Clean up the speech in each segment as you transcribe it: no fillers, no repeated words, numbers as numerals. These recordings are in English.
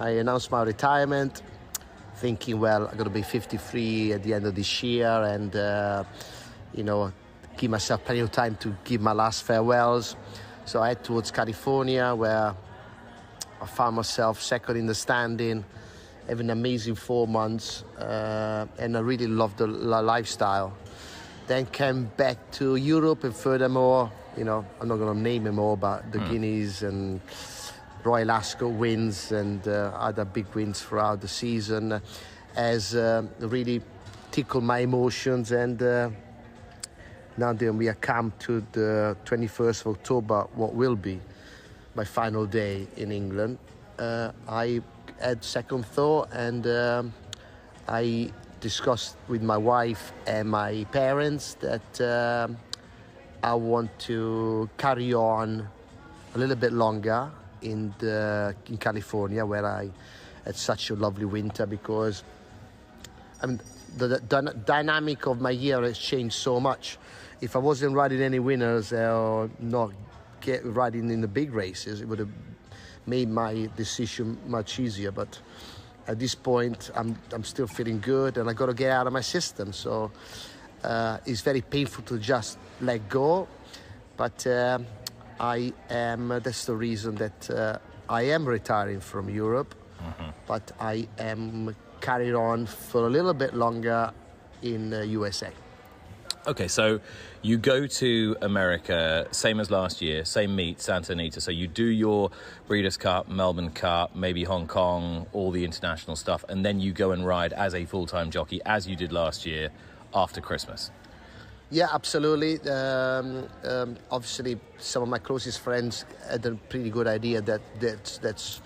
I announced my retirement, thinking, well, I'm going to be 53 at the end of this year and, give myself plenty of time to give my last farewells. So I head towards California, where I found myself second in the standing, having an amazing 4 months, and I really loved the lifestyle. Then came back to Europe, and furthermore, I'm not going to name them all, but the Guineas and Royal Ascot wins and other big wins throughout the season has really tickled my emotions. And now that we are come to the 21st of October, what will be my final day in England, I had second thought, and I discussed with my wife and my parents that I want to carry on a little bit longer in California, where I had such a lovely winter, because the dynamic of my year has changed so much. If I wasn't riding any winners or not riding in the big races, it would have made my decision much easier. But at this point, I'm still feeling good, and I got to get out of my system. So it's very painful to just let go. But that's the reason that I am retiring from Europe. But I am carrying on for a little bit longer in USA. Okay, so you go to America, same as last year, same meet, Santa Anita. So you do your Breeders' Cup, Melbourne Cup, maybe Hong Kong, all the international stuff, and then you go and ride as a full-time jockey, as you did last year, after Christmas. Yeah, absolutely. Obviously, some of my closest friends had a pretty good idea that's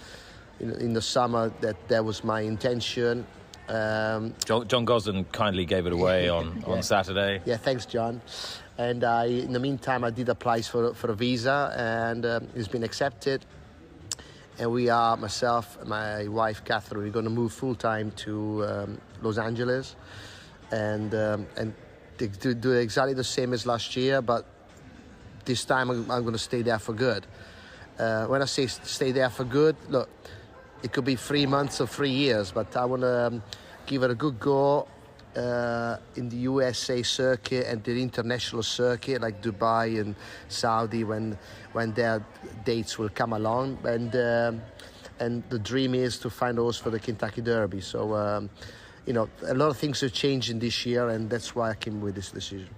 in the summer that was my intention. John Gosden kindly gave it away on Saturday. Yeah, thanks, John. And in the meantime, I did apply for a visa, and it's been accepted. And we are, myself and my wife, Catherine, we're going to move full-time to Los Angeles and do exactly the same as last year, but this time I'm going to stay there for good. When I say stay there for good, look, it could be 3 months or 3 years, but I want to give it a good go in the USA circuit and the international circuit, like Dubai and Saudi, when their dates will come along. And the dream is to find a horse for the Kentucky Derby. So, a lot of things have changed in this year, and that's why I came with this decision.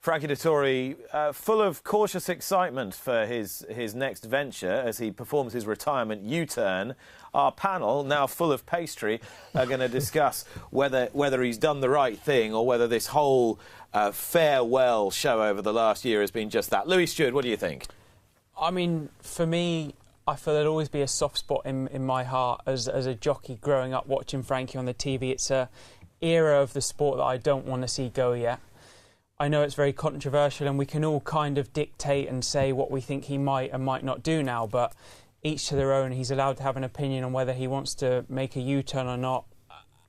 Frankie Dettori, full of cautious excitement for his next venture as he performs his retirement U-turn. Our panel, now full of pastry, are going to discuss whether he's done the right thing or whether this whole farewell show over the last year has been just that. Louis Stewart, what do you think? I mean, for me, I feel there'll always be a soft spot in my heart as a jockey growing up watching Frankie on the TV. It's a era of the sport that I don't want to see go yet. I know it's very controversial, and we can all kind of dictate and say what we think he might and might not do now, but each to their own. He's allowed to have an opinion on whether he wants to make a U-turn or not.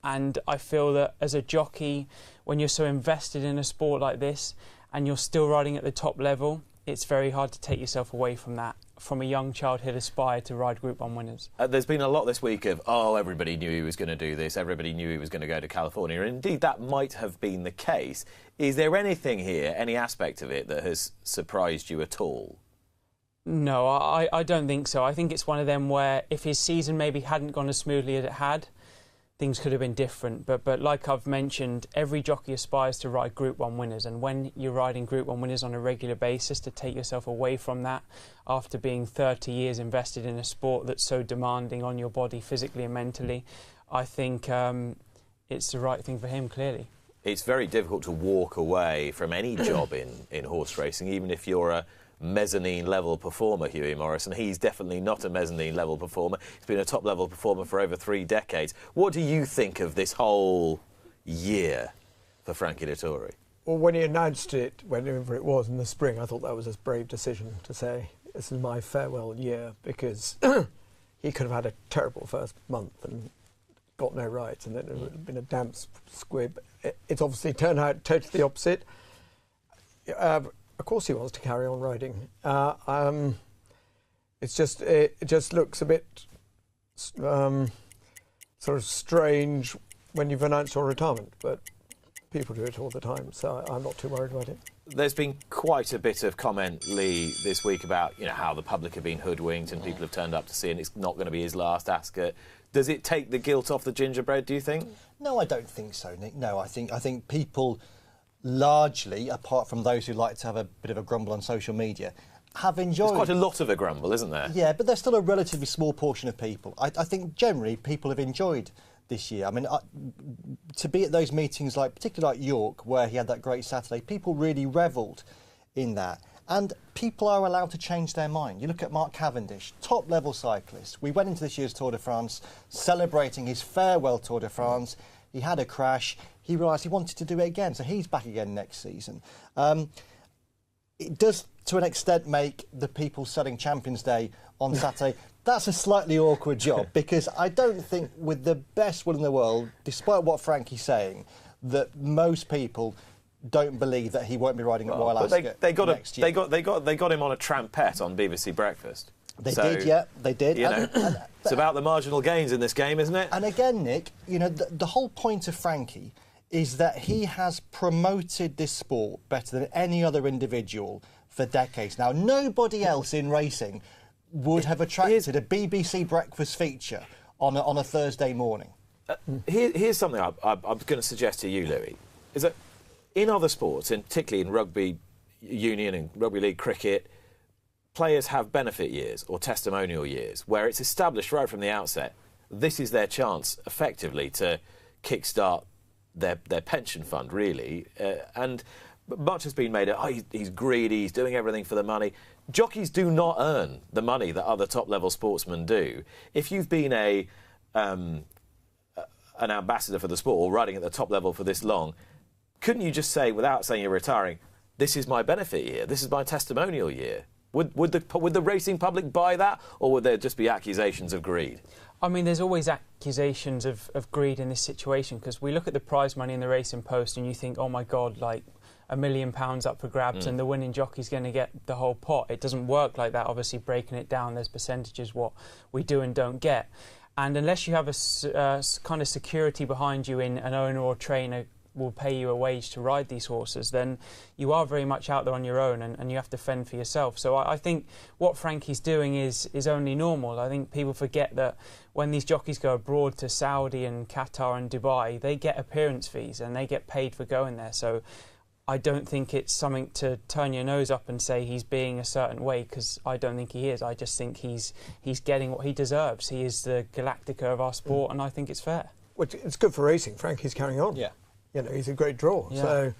And I feel that as a jockey, when you're so invested in a sport like this and you're still riding at the top level, it's very hard to take yourself away from that. From a young childhood aspire to ride Group 1 winners. There's been a lot this week of, everybody knew he was going to do this, everybody knew he was going to go to California. And indeed, that might have been the case. Is there anything here, any aspect of it, that has surprised you at all? No, I don't think so. I think it's one of them where if his season maybe hadn't gone as smoothly as it had, things could have been different. But like I've mentioned, every jockey aspires to ride Group 1 winners. And when you're riding Group 1 winners on a regular basis, to take yourself away from that after being 30 years invested in a sport that's so demanding on your body physically and mentally, I think it's the right thing for him, clearly. It's very difficult to walk away from any job in horse racing, even if you're a mezzanine level performer, Hughie Morris, and he's definitely not a mezzanine level performer. He's been a top level performer for over 3 decades. What do you think of this whole year for Frankie Dettori? Well, when he announced it, whenever it was in the spring, I thought that was a brave decision to say, this is my farewell year, because he could have had a terrible first month and got no rights, and then it would have been a damp squib. It's obviously turned out totally opposite. Of course he wants to carry on riding. It just looks a bit sort of strange when you've announced your retirement, but people do it all the time, so I'm not too worried about it. There's been quite a bit of comment, Lee, this week about how the public have been hoodwinked and people have turned up to see, and it's not going to be his last Ascot. Does it take the guilt off the gingerbread, do you think? No, I don't think so, Nick. No, I think people largely, apart from those who like to have a bit of a grumble on social media, have enjoyed... There's quite a lot of a grumble, isn't there? Yeah, but there's still a relatively small portion of people. I think generally people have enjoyed this year. I mean, to be at those meetings, particularly like York, where he had that great Saturday, people really revelled in that. And people are allowed to change their mind. You look at Mark Cavendish, top-level cyclist. We went into this year's Tour de France celebrating his farewell Tour de France. He had a crash. He realised he wanted to do it again, so he's back again next season. It does, to an extent, make the people selling Champions Day on Saturday... That's a slightly awkward job, because I don't think, with the best will in the world, despite what Frankie's saying, that most people don't believe that he won't be riding at Royal Ascot next year. They got him on a trampette on BBC Breakfast. They did, yeah, they did. It's about the marginal gains in this game, isn't it? And again, Nick, the whole point of Frankie is that he has promoted this sport better than any other individual for decades now. Nobody else in racing would have attracted a BBC breakfast feature on a Thursday morning. Here's something I'm going to suggest to you, Louis, is that in other sports, and particularly in rugby union and rugby league cricket, players have benefit years or testimonial years where it's established right from the outset this is their chance, effectively, to kickstart their pension fund, really. And much has been made of, he's greedy, he's doing everything for the money. Jockeys do not earn the money that other top-level sportsmen do. If you've been an ambassador for the sport or riding at the top level for this long, couldn't you just say, without saying you're retiring, this is my benefit year, this is my testimonial year? Would the racing public buy that, or would there just be accusations of greed? I mean, there's always accusations of greed in this situation, because we look at the prize money in the Racing Post and you think, oh my God, like £1 million up for grabs and the winning jockey's going to get the whole pot. It doesn't work like that. Obviously, breaking it down, there's percentages what we do and don't get. And unless you have a kind of security behind you in an owner or trainer will pay you a wage to ride these horses, then you are very much out there on your own and you have to fend for yourself. So I think what Frankie's doing is only normal. I think people forget that when these jockeys go abroad to Saudi and Qatar and Dubai, they get appearance fees and they get paid for going there. So I don't think it's something to turn your nose up and say he's being a certain way, because I don't think he is. I just think he's getting what he deserves. He is the Galactica of our sport, and I think it's fair. Well, it's good for racing. Frankie's carrying on. Yeah. He's a great draw. Yeah.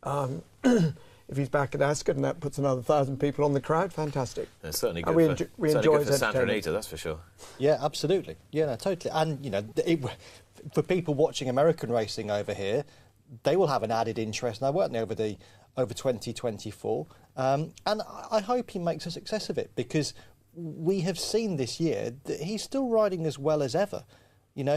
So if he's back at Ascot and that puts another 1,000 people on the crowd, fantastic. It's certainly good we enjoy for Santa Anita, that's for sure. Yeah, absolutely. Yeah, no, totally. And, for people watching American racing over here, they will have an added interest now, won't they, over 2024. And I hope he makes a success of it, because we have seen this year that he's still riding as well as ever.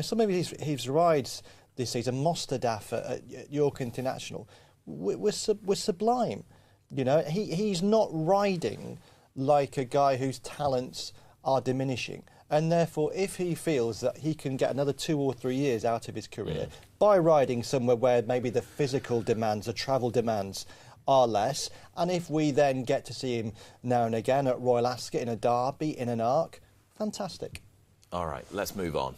Some of his rides this season, Mosterdaf at York International, were sublime. He's not riding like a guy whose talents are diminishing. And therefore, if he feels that he can get another 2 or 3 years out of his career by riding somewhere where maybe the physical demands, the travel demands are less, and if we then get to see him now and again at Royal Ascot, in a Derby, in an Arc, fantastic. All right, let's move on.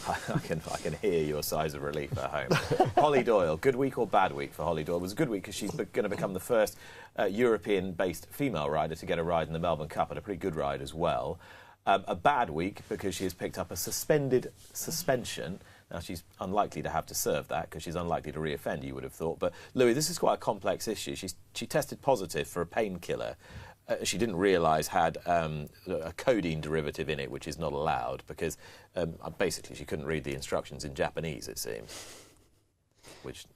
I can hear your sighs of relief at home. Hollie Doyle, good week or bad week for Hollie Doyle? It was a good week because she's going to become the first European-based female rider to get a ride in the Melbourne Cup, and a pretty good ride as well. A bad week because she has picked up a suspension. Now, she's unlikely to have to serve that because she's unlikely to reoffend, you would have thought. But, Louis, this is quite a complex issue. She tested positive for a painkiller. She didn't realise had a codeine derivative in it, which is not allowed, because basically she couldn't read the instructions in Japanese, it seems.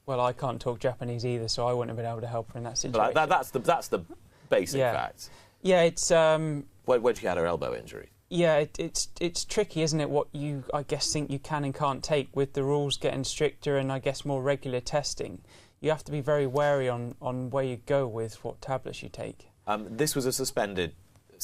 Well, I can't talk Japanese either, so I wouldn't have been able to help her in that situation. But that's the basic facts. Yeah, it's... when she had her elbow injury. Yeah, it's tricky, isn't it, what you, I guess, think you can and can't take with the rules getting stricter and, I guess, more regular testing. You have to be very wary on where you go with what tablets you take. This was a suspended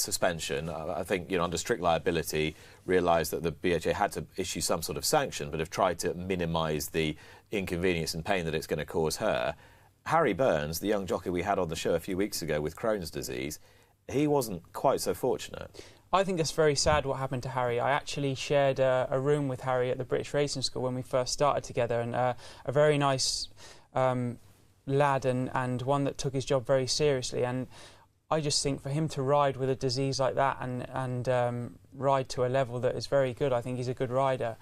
suspension. I think, under strict liability, realised that the BHA had to issue some sort of sanction, but have tried to minimise the inconvenience and pain that it's going to cause her. Harry Burns, the young jockey we had on the show a few weeks ago with Crohn's disease, he wasn't quite so fortunate. I think it's very sad what happened to Harry. I actually shared a room with Harry at the British Racing School when we first started together, and a very nice lad and one that took his job very seriously. And I just think for him to ride with a disease like that and ride to a level that is very good, I think he's a good rider,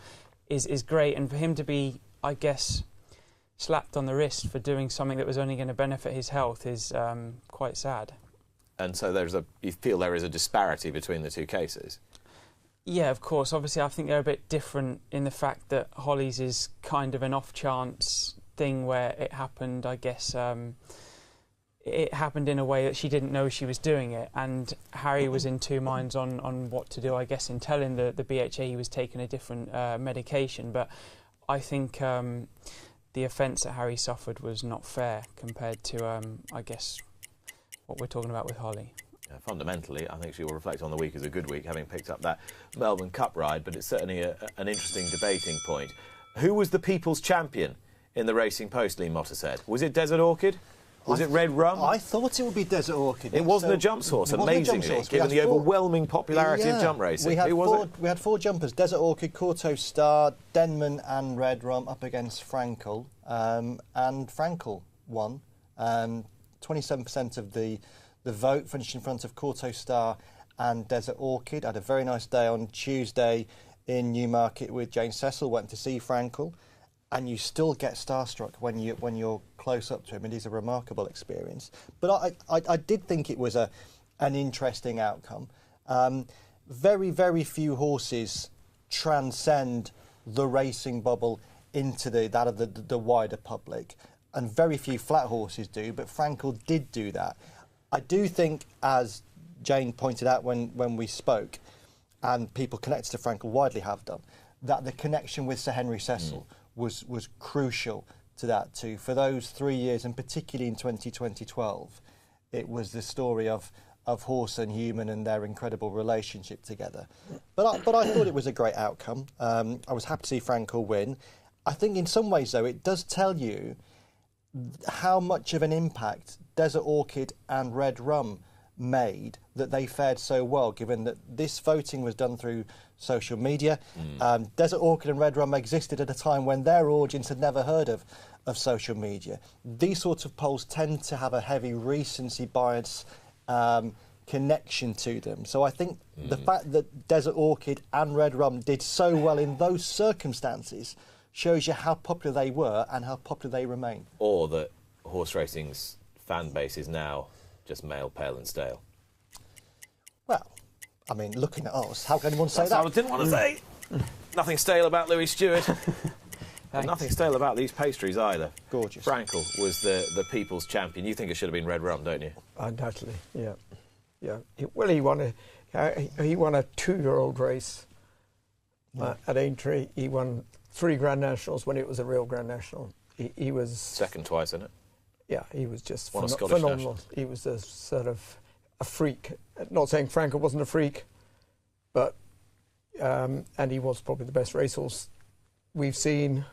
is great. And for him to be, I guess, slapped on the wrist for doing something that was only going to benefit his health is quite sad. And so you feel there is a disparity between the two cases? Yeah, of course. Obviously, I think they're a bit different in the fact that Hollie's is kind of an off-chance thing where it happened, I guess, it happened in a way that she didn't know she was doing it. And Harry was in two minds on what to do, I guess, in telling the BHA he was taking a different medication. But I think the offence that Harry suffered was not fair compared to, I guess, what we're talking about with Hollie. Fundamentally, I think she will reflect on the week as a good week, having picked up that Melbourne Cup ride, but it's certainly an interesting debating point. Who was the people's champion in the Racing Post, Lee Motter said? Was it Desert Orchid? Was it Red Rum? I thought it would be Desert Orchid. It wasn't a jumps horse, amazingly, given the overwhelming popularity of jump racing. We had four jumpers, Desert Orchid, Corto Star, Denman and Red Rum up against Frankel, and Frankel won. 27% of the vote, finished in front of Corto Star and Desert Orchid. Had a very nice day on Tuesday in Newmarket with Jane Cecil. Went to see Frankel, and you still get starstruck when you're close up to him. It is a remarkable experience. But I did think it was an interesting outcome. Very, very few horses transcend the racing bubble into that of the wider public. And very few flat horses do, but Frankel did do that. I do think, as Jane pointed out when we spoke, and people connected to Frankel widely have done, that the connection with Sir Henry Cecil was crucial to that too. For those 3 years, and particularly in 2012, it was the story of horse and human and their incredible relationship together. But I thought it was a great outcome. I was happy to see Frankel win. I think in some ways, though, it does tell you how much of an impact Desert Orchid and Red Rum made that they fared so well, given that this voting was done through social media. Desert Orchid and Red Rum existed at a time when their audience had never heard of social media. These sorts of polls tend to have a heavy recency bias connection to them. So I think the fact that Desert Orchid and Red Rum did so well in those circumstances shows you how popular they were and how popular they remain. Or that horse racing's fan base is now just male, pale and stale. Well, I mean, looking at us, how can anyone say that? That's what I didn't want to say. Nothing stale about Louis Stewart. Nothing stale about these pastries either. Gorgeous. Frankel was the people's champion. You think it should have been Red Rum, don't you? Undoubtedly, yeah. He won a 2-year-old race at Aintree. He won 3 Grand Nationals when it was a real Grand National. He was second twice, isn't it? Yeah, he was just phenomenal. National. He was a sort of a freak. Not saying Frankel wasn't a freak, but and he was probably the best racehorse we've seen.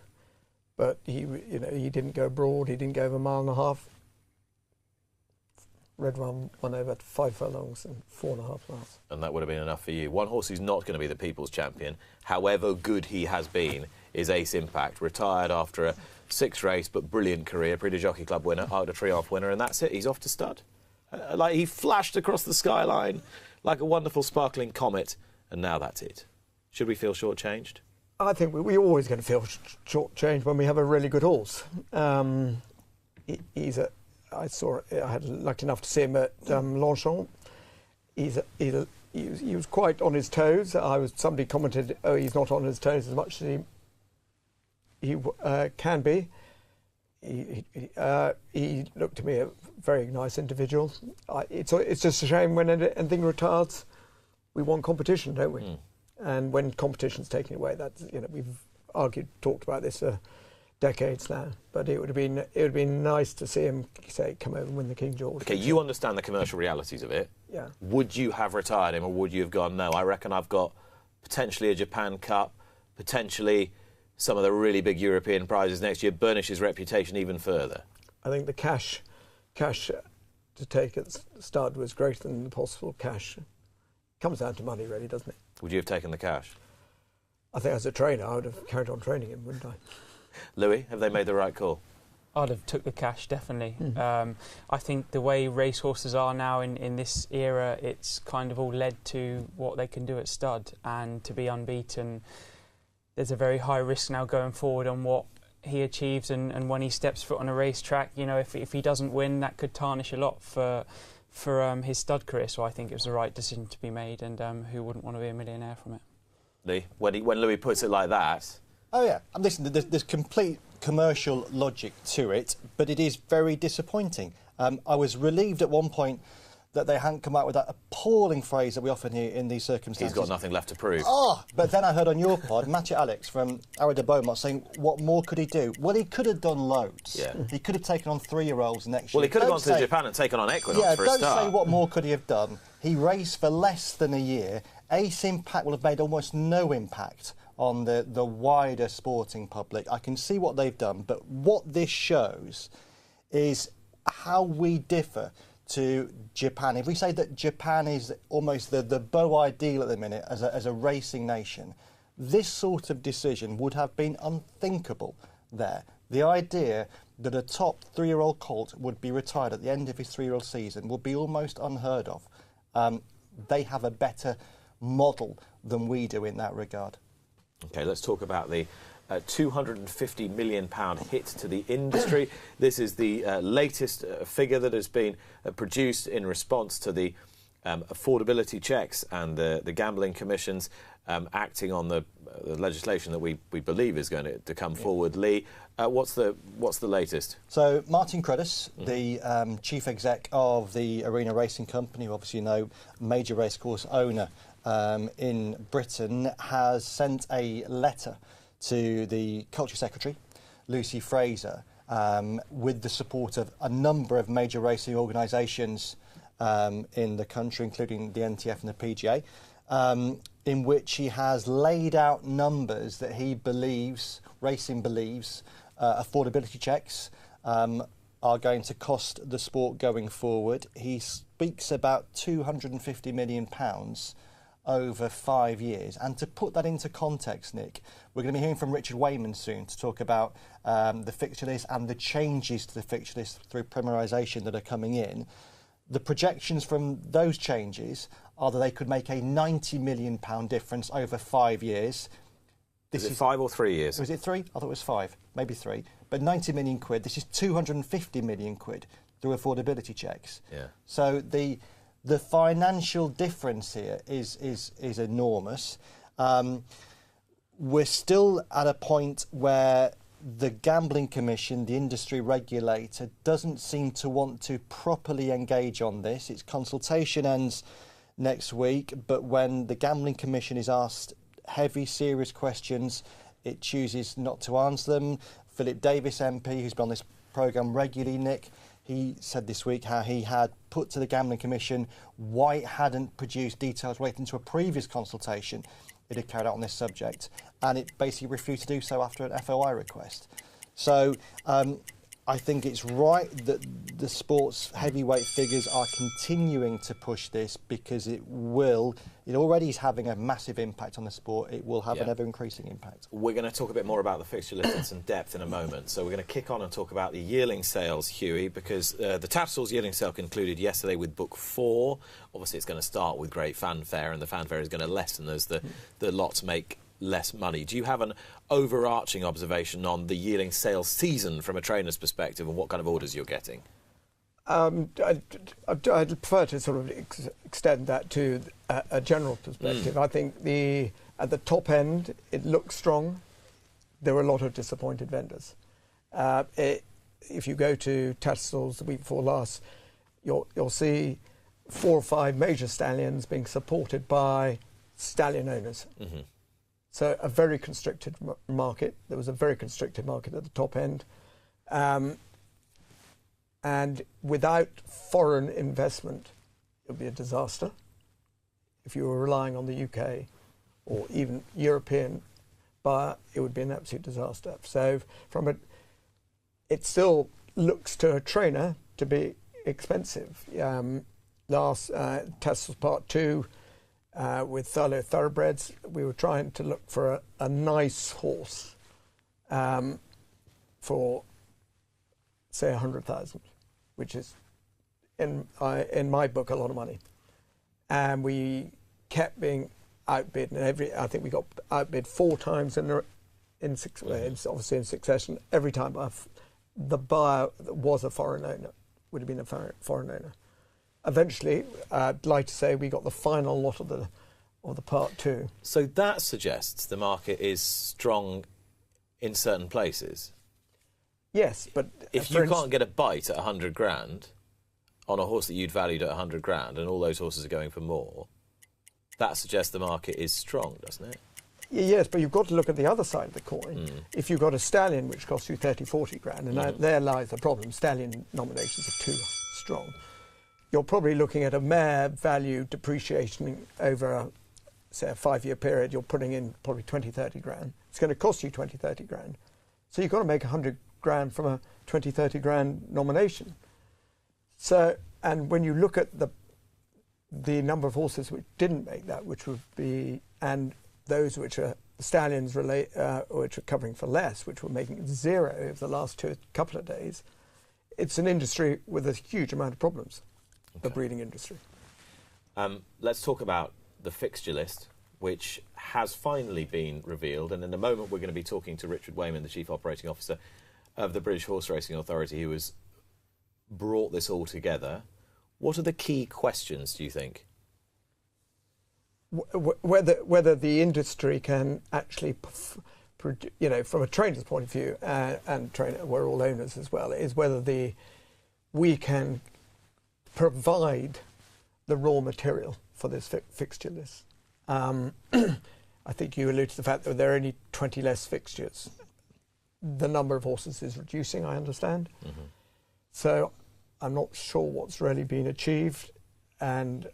But he didn't go broad. He didn't go over a mile and a half. Red Rum won over 5 furlongs and 4.5 miles. And that would have been enough for you. One horse who's not going to be the people's champion, however good he has been, is Ace Impact. Retired after a 6-race but brilliant career, Prix de Jockey Club winner, Arc de Triomphe winner, and that's it. He's off to stud. He flashed across the skyline like a wonderful sparkling comet, and now that's it. Should we feel shortchanged? I think we're always going to feel shortchanged when we have a really good horse. I had lucky enough to see him at Longchamp. He was quite on his toes. Somebody commented, "Oh, he's not on his toes as much as he can be." He looked to me a very nice individual. It's just a shame when anything retires. We want competition, don't we? And when competition's taken away, we've talked about this decades now. But it would have been nice to see him come over and win the King George. Okay, you understand the commercial realities of it. Yeah. Would you have retired him, or would you have gone, no, I reckon I've got potentially a Japan Cup, potentially some of the really big European prizes next year, burnish his reputation even further? I think the cash to take at the start was greater than the possible cash. Comes down to money, really, doesn't it? Would you have taken the cash? I think as a trainer, I would have carried on training him, wouldn't I? Louis, have they made the right call? I'd have took the cash, definitely. I think the way racehorses are now in this era, it's kind of all led to what they can do at stud, and to be unbeaten, there's a very high risk now going forward on what he achieves, and when he steps foot on a racetrack, you know, if he doesn't win, that could tarnish a lot for his stud career. So I think it was the right decision to be made, and who wouldn't want to be a millionaire from it? Lee, when Louis puts it like that... Oh, yeah. And listen, there's complete commercial logic to it, but it is very disappointing. I was relieved at one point that they hadn't come out with that appalling phrase that we often hear in these circumstances. He's got nothing left to prove. Oh, but then I heard on your pod, Matthew Alex from Arada Beaumont saying, what more could he do? Well, he could have done loads. Yeah. He could have taken on 3-year-olds next year. Well, he could have gone to Japan and taken on Equinox for a start. Don't say what more could he have done. He raced for less than a year. Ace Impact will have made almost no impact on the wider sporting public. I can see what they've done, but what this shows is how we differ to Japan. If we say that Japan is almost the beau ideal at the minute as a racing nation, this sort of decision would have been unthinkable there. The idea that a top 3-year-old colt would be retired at the end of his 3-year-old season would be almost unheard of. They have a better model than we do in that regard. OK, let's talk about the £250 million hit to the industry. This is the latest figure that has been produced in response to the affordability checks and the gambling commissions acting on the legislation that we believe is going to come forward. Lee, what's the latest? So Martin Cruddas, the chief exec of the Arena Racing Company, who obviously you know, major racecourse owner in Britain, has sent a letter to the Culture Secretary, Lucy Fraser, with the support of a number of major racing organisations in the country, including the NTF and the PGA, in which he has laid out numbers that he believes, racing believes, affordability checks are going to cost the sport going forward. He speaks about £250 million over 5 years. And to put that into context, Nick, we're going to be hearing from Richard Wayman soon to talk about the fixture list and the changes to the fixture list through premierisation that are coming in. The projections from those changes are that they could make a £90 million difference over 5 years. Is it 5 or 3 years? Was it 3? I thought it was 5, maybe 3. But 90 million quid, this is 250 million quid through affordability checks. Yeah. So the financial difference here is enormous. We're still at a point where the Gambling Commission, the industry regulator, doesn't seem to want to properly engage on this. Its consultation ends next week, but when the Gambling Commission is asked heavy, serious questions, it chooses not to answer them. Philip Davis MP, who's been on this programme regularly, Nick, he said this week how he had put to the Gambling Commission why it hadn't produced details relating to a previous consultation it had carried out on this subject, and it basically refused to do so after an FOI request. So I think it's right that the sports heavyweight figures are continuing to push this, because it already is having a massive impact on the sport. It will have an ever-increasing impact. We're going to talk a bit more about the fixture list in some depth in a moment. So we're going to kick on and talk about the yearling sales, Hughie, because the Tattersalls yearling sale concluded yesterday with book 4. Obviously, it's going to start with great fanfare, and the fanfare is going to lessen as the lots make less money. Do you have an overarching observation on the yearling sales season from a trainer's perspective and what kind of orders you're getting? I'd prefer to sort of extend that to a general perspective. I think at the top end, it looks strong. There were a lot of disappointed vendors. If you go to Tattersalls the week before last, you'll see 4 or 5 major stallions being supported by stallion owners. Mm-hmm. So a very constricted market. There was a very constricted market at the top end. And without foreign investment it would be a disaster. If you were relying on the UK or even European buyer, it would be an absolute disaster. So it still looks to a trainer to be expensive. Last test was part 2 with Thurlow Thoroughbreds. We were trying to look for a nice horse for, say, 100,000, which is, in my book, a lot of money. And we kept being outbid, and I think we got outbid 4 times obviously in succession. Every time the buyer was a foreign owner, would have been a foreign owner. Eventually, I'd like to say we got the final lot of the part 2. So that suggests the market is strong in certain places. Yes, but if you can't get a bite at 100 grand on a horse that you'd valued at 100 grand, and all those horses are going for more, that suggests the market is strong, doesn't it? Yes, but you've got to look at the other side of the coin. If you've got a stallion which costs you 30, 40 grand, and there lies the problem, stallion nominations are too strong. You're probably looking at a mare value depreciation over, say, a 5-year period. You're putting in probably 20, 30 grand. It's going to cost you 20, 30 grand. So you've got to make 100 grand from a 20, 30 grand nomination. So, and when you look at the number of horses which didn't make that, which would be, and those which are stallions which are covering for less, which were making 0 over the last couple of days, it's an industry with a huge amount of problems, the breeding industry. Let's talk about the fixture list, which has finally been revealed, and in a moment we're going to be talking to Richard Wayman, the Chief Operating Officer of the British Horse Racing Authority, who has brought this all together. What are the key questions, do you think? Whether the industry can actually, from a trainer's point of view, and trainer, we're all owners as well, is whether we can provide the raw material for this fixture list. I think you allude to the fact that there are only 20 less fixtures. The number of horses is reducing, I understand. So I'm not sure what's really been achieved, and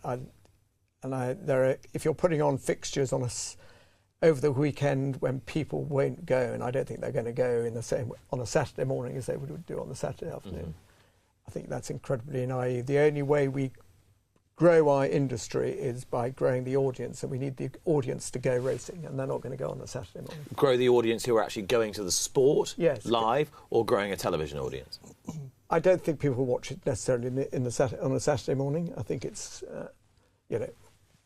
if you're putting on fixtures over the weekend when people won't go, and I don't think they're going to go in the same on a Saturday morning as they would do on the Saturday afternoon, I think that's incredibly naive. The only way we grow our industry is by growing the audience, and we need the audience to go racing, and they're not going to go on a Saturday morning. Grow the audience who are actually going to the sport live, or growing a television audience? I don't think people watch it necessarily on a Saturday morning. I think it's,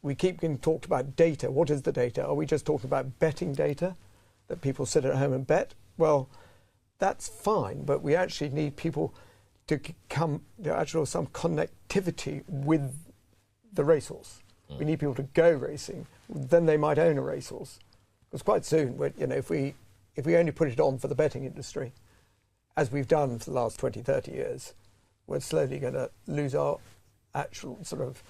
we keep getting talked about data. What is the data? Are we just talking about betting data, that people sit at home and bet? Well, that's fine, but we actually need people to actually some connectivity with the racehorse. We need people to go racing. Then they might own a racehorse. Because quite soon, if we only put it on for the betting industry, as we've done for the last 20, 30 years, we're slowly going to lose our actual sort of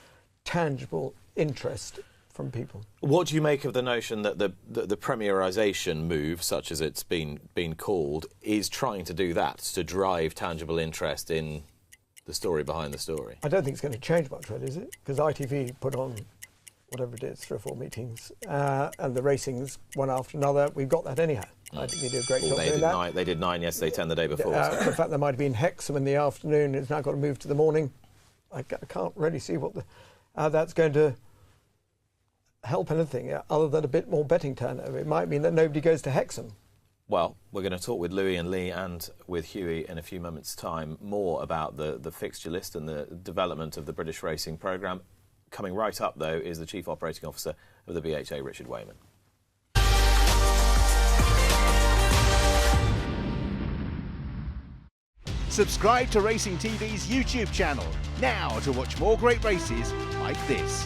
tangible interest from people. What do you make of the notion that the premierisation move, such as it's been called, is trying to do that, to drive tangible interest in the story behind the story? I don't think it's going to change much, really, is it? Because ITV put on, whatever it is, 3 or 4 meetings, and the racing's one after another. We've got that anyhow. I think they do a great job doing that. They did 9 yesterday, 10 the day before. The fact there might have been Hexham in the afternoon, it's now got to move to the morning. I can't really see how that's going to help anything other than a bit more betting turnover. It might mean that nobody goes to Hexham. Well, we're going to talk with Louis and Lee and with Hughie in a few moments' time more about the fixture list and the development of the British racing programme. Coming right up, though, is the Chief Operating Officer of the BHA, Richard Wayman. Subscribe to Racing TV's YouTube channel now to watch more great races like this.